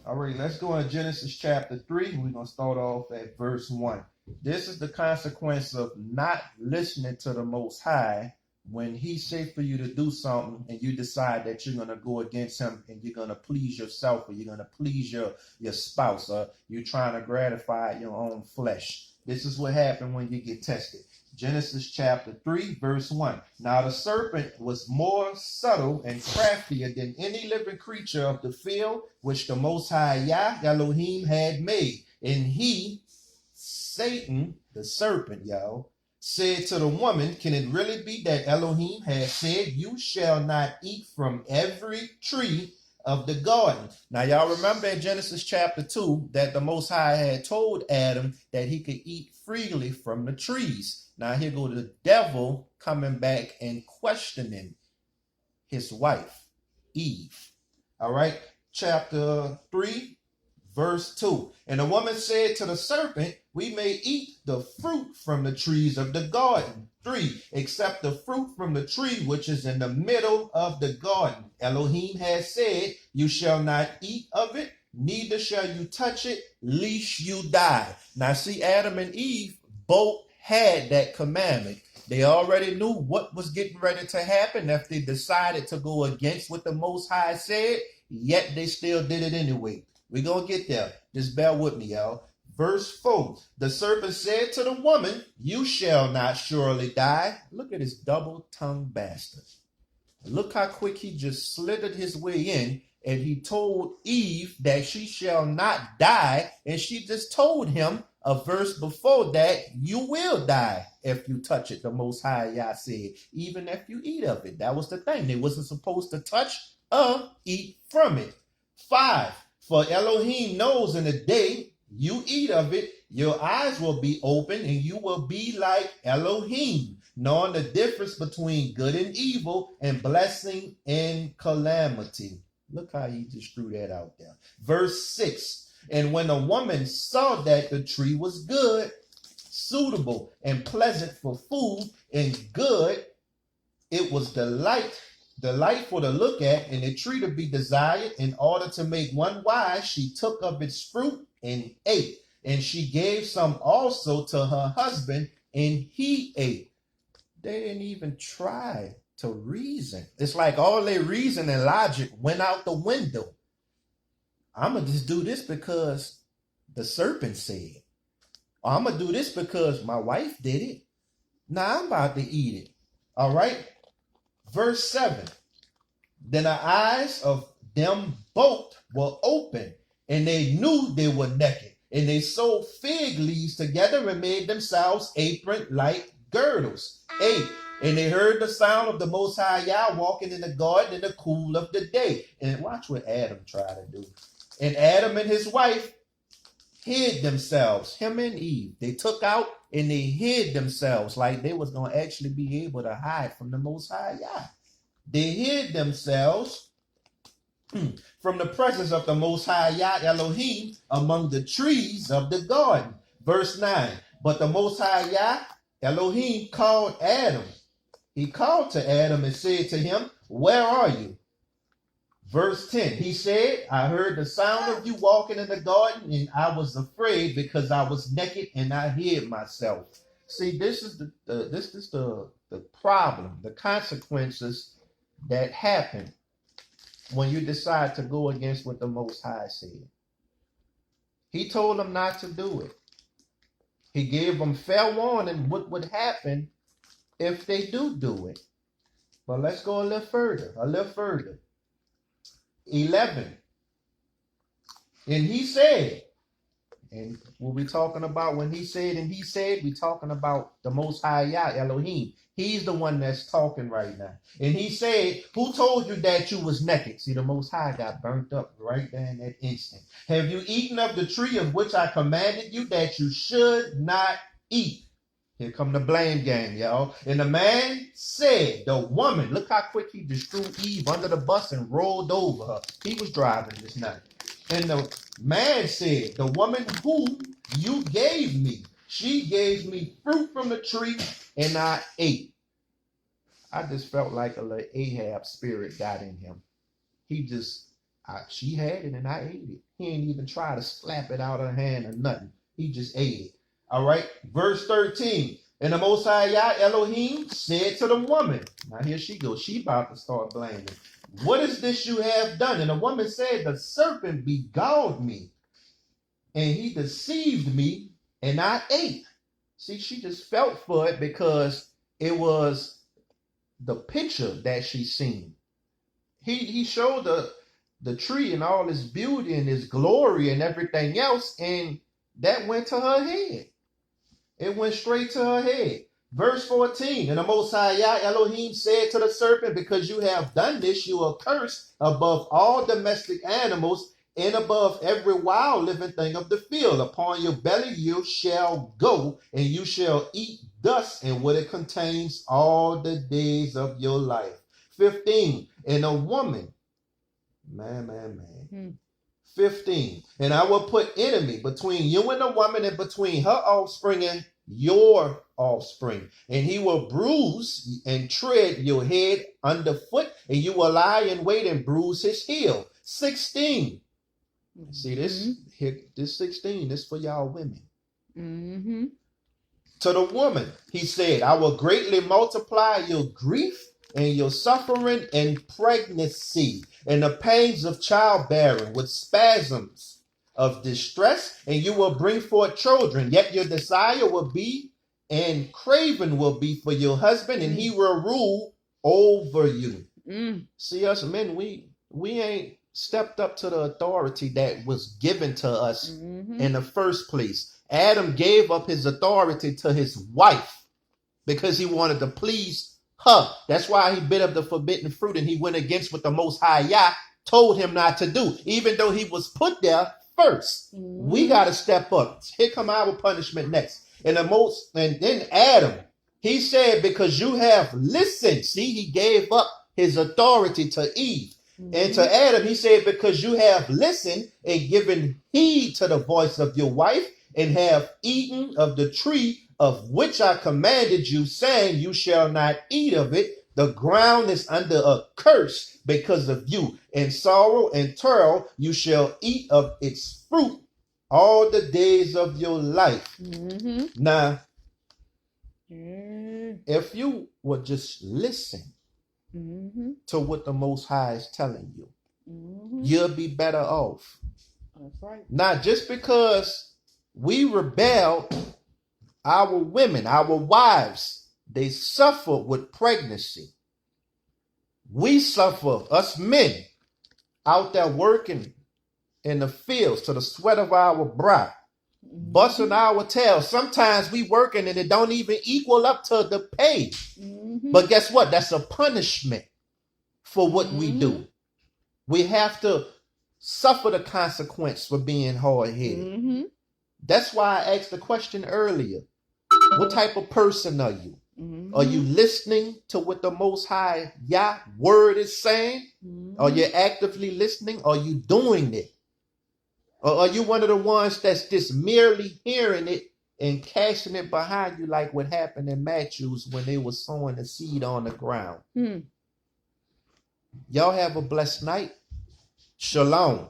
All right, let's go in Genesis chapter 3. We're going to start off at verse 1. This is the consequence of not listening to the Most High when He says for you to do something and you decide that you're going to go against Him and you're going to please yourself or you're going to please your spouse or you're trying to gratify your own flesh. This is what happened when you get tested. Genesis chapter 3, verse 1. Now the serpent was more subtle and craftier than any living creature of the field which the Most High Yah Elohim had made. And he, Satan, the serpent, y'all, said to the woman, can it really be that Elohim has said, you shall not eat from every tree of the garden? Now, y'all remember in Genesis chapter 2 that the Most High had told Adam that he could eat freely from the trees. Now, here go the devil coming back and questioning his wife, Eve. All right, chapter 3, verse 2. And the woman said to the serpent, we may eat the fruit from the trees of the garden. 3, except the fruit from the tree which is in the middle of the garden. Elohim has said, you shall not eat of it, neither shall you touch it, lest you die. Now see, Adam and Eve both had that commandment. They already knew what was getting ready to happen if they decided to go against what the Most High said, yet they still did it anyway. We're going to get there. Just bear with me, y'all. Verse 4, the serpent said to the woman, you shall not surely die. Look at this double-tongued bastard. Look how quick he just slithered his way in, and he told Eve that she shall not die, and she just told him a verse before that, you will die if you touch it, the Most High Yah said, even if you eat of it. That was the thing. They wasn't supposed to touch or eat from it. 5, for Elohim knows in the day you eat of it, your eyes will be open and you will be like Elohim, knowing the difference between good and evil and blessing and calamity. Look how he just threw that out there. Verse 6, and when the woman saw that the tree was good, suitable and pleasant for food and good, it was delightful to look at and a tree to be desired. In order to make one wise, she took of its fruit and ate. And she gave some also to her husband, and he ate. They didn't even try to reason. It's like all their reason and logic went out the window. I'm going to just do this because the serpent said. Or I'm going to do this because my wife did it. Now I'm about to eat it. All right. Verse 7. Then the eyes of them both were open, and they knew they were naked. And they sewed fig leaves together and made themselves apron-like girdles. 8. And they heard the sound of the Most High Yah walking in the garden in the cool of the day. And watch what Adam tried to do. And Adam and his wife hid themselves, him and Eve. They took out and they hid themselves like they was going to actually be able to hide from the Most High Yah. They hid themselves from the presence of the Most High Yah Elohim among the trees of the garden. Verse 9, but the Most High Yah Elohim called Adam. He called to Adam and said to him, where are you? Verse 10, he said, I heard the sound of you walking in the garden, and I was afraid because I was naked and I hid myself. See, this is the problem, the consequences that happen when you decide to go against what the Most High said. He told them not to do it. He gave them fair warning what would happen if they do it. But let's go a little further. 11. And he said, and what we talking about when he said, we talking about the Most High Yah Elohim. He's the one that's talking right now. And he said, who told you that you was naked? See, the Most High got burnt up right there in that instant. Have you eaten of the tree of which I commanded you that you should not eat? Here come the blame game, y'all. And the man said, the woman, look how quick he just threw Eve under the bus and rolled over her. He was driving this night. And the man said, the woman whom you gave me, she gave me fruit from the tree and I ate. I just felt like a little Ahab spirit got in him. He just She had it and I ate it. He ain't even try to slap it out of her hand or nothing. He just ate it. All right. Verse 13. And the Most High Yah Elohim said to the woman, now here she goes. She about to start blaming. What is this you have done? And the woman said, the serpent beguiled me, and he deceived me, and I ate. See, she just felt for it because it was the picture that she seen. He showed the tree and all its beauty and its glory and everything else, and that went to her head. It went straight to her head. Verse 14, and the Most High Yah Elohim said to the serpent, because you have done this, you are cursed above all domestic animals and above every wild living thing of the field. Upon your belly you shall go, and you shall eat dust and what it contains all the days of your life. 15, and a woman, man. 15, and I will put enemy between you and the woman and between her offspring and your offspring, and he will bruise and tread your head underfoot, and you will lie in wait and bruise his heel. 16, see this here, this 16, this for y'all women. To the woman he said, I will greatly multiply your grief and your suffering in pregnancy, and the pains of childbearing with spasms of distress, and you will bring forth children. Yet your desire will be, and craving will be for your husband, and he will rule over you. See, us men, we ain't stepped up to the authority that was given to us in the first place. Adam gave up his authority to his wife because he wanted to please her. That's why he bit of the forbidden fruit, and he went against what the Most High Yah told him not to do, even though he was put there first. We got to step up. Here come our punishment next. And then Adam, he said, because you have listened. See, he gave up his authority to Eve. And to Adam, he said, because you have listened and given heed to the voice of your wife, and have eaten of the tree of which I commanded you, saying, you shall not eat of it. The ground is under a curse because of you. In sorrow and toil you shall eat of its fruit all the days of your life. Now, if you would just listen to what the Most High is telling you, you'll be better off. That's right. Not just because we rebelled, our women, our wives, they suffer with pregnancy. We suffer, us men, out there working in the fields to the sweat of our brow, busting our tails. Sometimes we working and it don't even equal up to the pay. But guess what? That's a punishment for what we do. We have to suffer the consequence for being hard-headed. That's why I asked the question earlier. What type of person are you? Are you listening to what the Most High Yah word is saying? Are you actively listening? Are you doing it? Or are you one of the ones that's just merely hearing it and casting it behind you, like what happened in Matthews when they were sowing the seed on the ground? Y'all have a blessed night. Shalom.